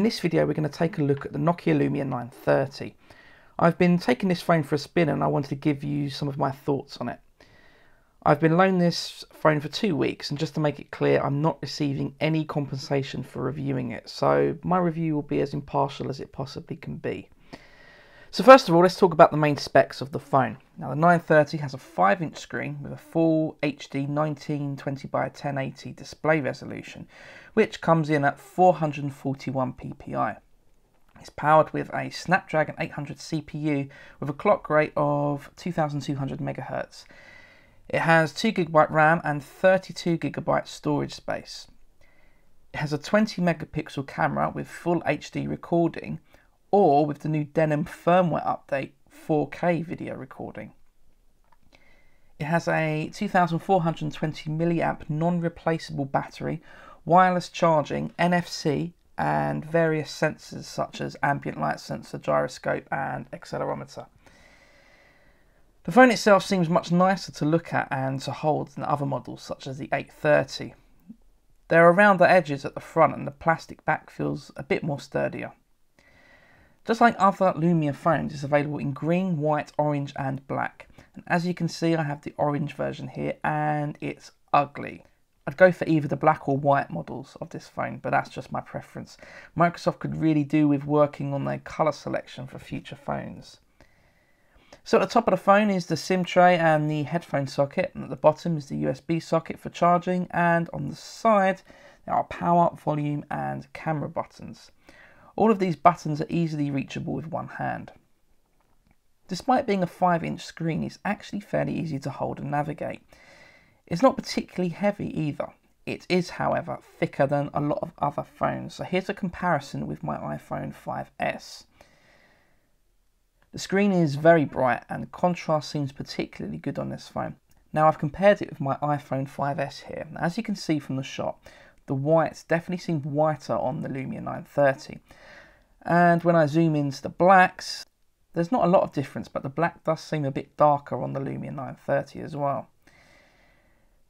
this video we're going to take a look at the Nokia Lumia 930. I've been taking this phone for a spin and I wanted to give you some of my thoughts on it. I've been loaning this phone for 2 weeks, and just to make it clear, I'm not receiving any compensation for reviewing it, so my review will be as impartial as it possibly can be. So first of all, let's talk about the main specs of the phone. Now the 930 has a 5-inch screen with a full HD 1920 by 1080 display resolution, which comes in at 441 ppi. It's powered with a Snapdragon 800 CPU with a clock rate of 2200 MHz. It has 2GB RAM and 32GB storage space. It has a 20 megapixel camera with full HD recording, or with the new Denim firmware update, 4K video recording. It has a 2420 mAh non-replaceable battery, wireless charging, NFC and various sensors such as ambient light sensor, gyroscope and accelerometer. The phone itself seems much nicer to look at and to hold than other models such as the 830. There are rounder edges at the front and the plastic back feels a bit more sturdier. Just like other Lumia phones, it's available in green, white, orange and black. And as you can see, I have the orange version here and it's ugly. I'd go for either the black or white models of this phone, but that's just my preference. Microsoft could really do with working on their colour selection for future phones. So at the top of the phone is the SIM tray and the headphone socket, and at the bottom is the USB socket for charging, and on the side there are power, volume and camera buttons. All of these buttons are easily reachable with one hand. Despite being a 5-inch screen, it's actually fairly easy to hold and navigate. It's not particularly heavy either. It is, however, thicker than a lot of other phones. So here's a comparison with my iPhone 5S. The screen is very bright and contrast seems particularly good on this phone. Now I've compared it with my iPhone 5S here. As you can see from the shot, the whites definitely seem whiter on the Lumia 930. And when I zoom into the blacks, there's not a lot of difference, but the black does seem a bit darker on the Lumia 930 as well.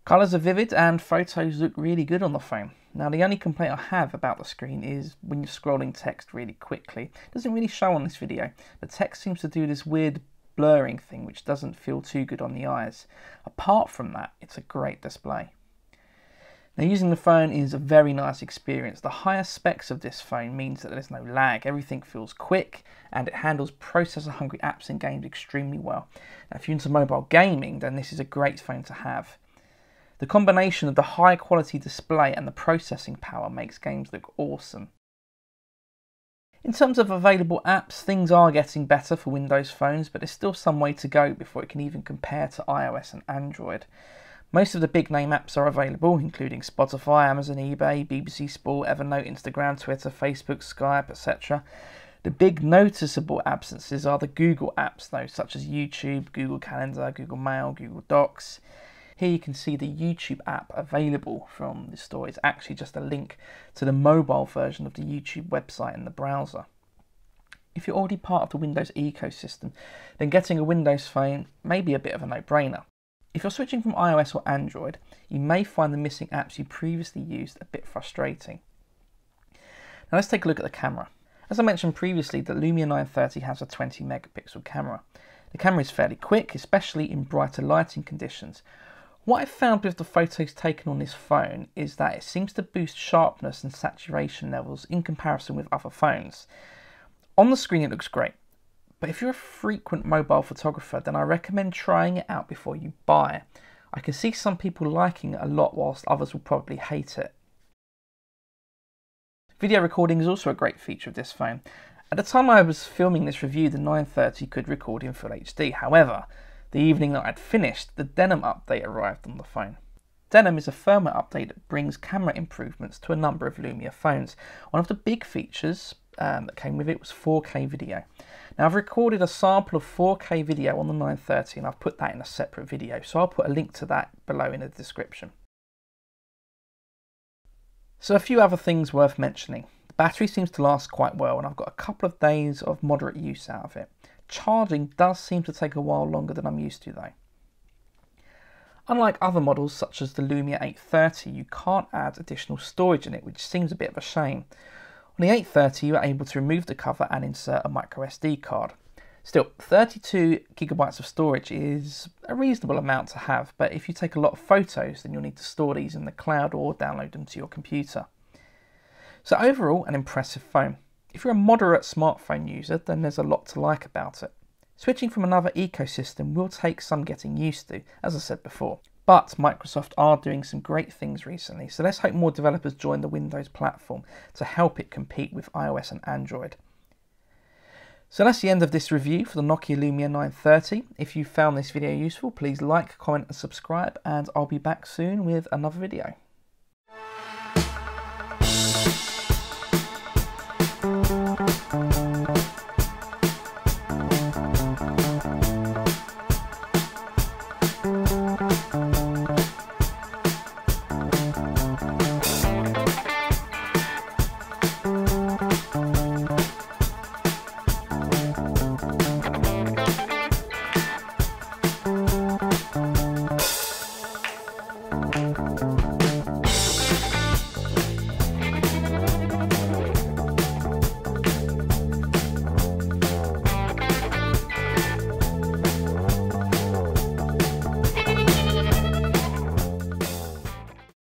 Colours are vivid and photos look really good on the phone. Now the only complaint I have about the screen is when you're scrolling text really quickly. It doesn't really show on this video. The text seems to do this weird blurring thing which doesn't feel too good on the eyes. Apart from that, it's a great display. Now using the phone is a very nice experience. The higher specs of this phone means that there's no lag, everything feels quick and it handles processor hungry apps and games extremely well. Now if you're into mobile gaming, then this is a great phone to have. The combination of the high quality display and the processing power makes games look awesome. In terms of available apps, things are getting better for Windows phones, but there's still some way to go before it can even compare to iOS and Android. Most of the big name apps are available, including Spotify, Amazon, eBay, BBC Sport, Evernote, Instagram, Twitter, Facebook, Skype, etc. The big noticeable absences are the Google apps though, such as YouTube, Google Calendar, Google Mail, Google Docs. Here you can see the YouTube app available from the store. It's actually just a link to the mobile version of the YouTube website in the browser. If you're already part of the Windows ecosystem, then getting a Windows phone may be a bit of a no-brainer. If you're switching from iOS or Android, you may find the missing apps you previously used a bit frustrating. Now let's take a look at the camera. As I mentioned previously, the Lumia 930 has a 20 megapixel camera. The camera is fairly quick, especially in brighter lighting conditions. What I've found with the photos taken on this phone is that it seems to boost sharpness and saturation levels in comparison with other phones. On the screen it looks great. But if you're a frequent mobile photographer, then I recommend trying it out before you buy. I can see some people liking it a lot whilst others will probably hate it. Video recording is also a great feature of this phone. At the time I was filming this review, the 930 could record in Full HD. However, the evening that I'd finished, the Denim update arrived on the phone. Denim is a firmware update that brings camera improvements to a number of Lumia phones. One of the big features that came with it was 4K video. Now I've recorded a sample of 4K video on the 930 and I've put that in a separate video, so I'll put a link to that below in the description. So a few other things worth mentioning. The battery seems to last quite well and I've got a couple of days of moderate use out of it. Charging does seem to take a while longer than I'm used to though. Unlike other models such as the Lumia 830, you can't add additional storage in it, which seems a bit of a shame. On the 830 you are able to remove the cover and insert a micro SD card. Still, 32 gigabytes of storage is a reasonable amount to have, but if you take a lot of photos then you'll need to store these in the cloud or download them to your computer. So overall, an impressive phone. If you're a moderate smartphone user, then there's a lot to like about it. Switching from another ecosystem will take some getting used to, as I said before. But Microsoft are doing some great things recently, so let's hope more developers join the Windows platform to help it compete with iOS and Android. So that's the end of this review for the Nokia Lumia 930. If you found this video useful, please like, comment and subscribe, and I'll be back soon with another video.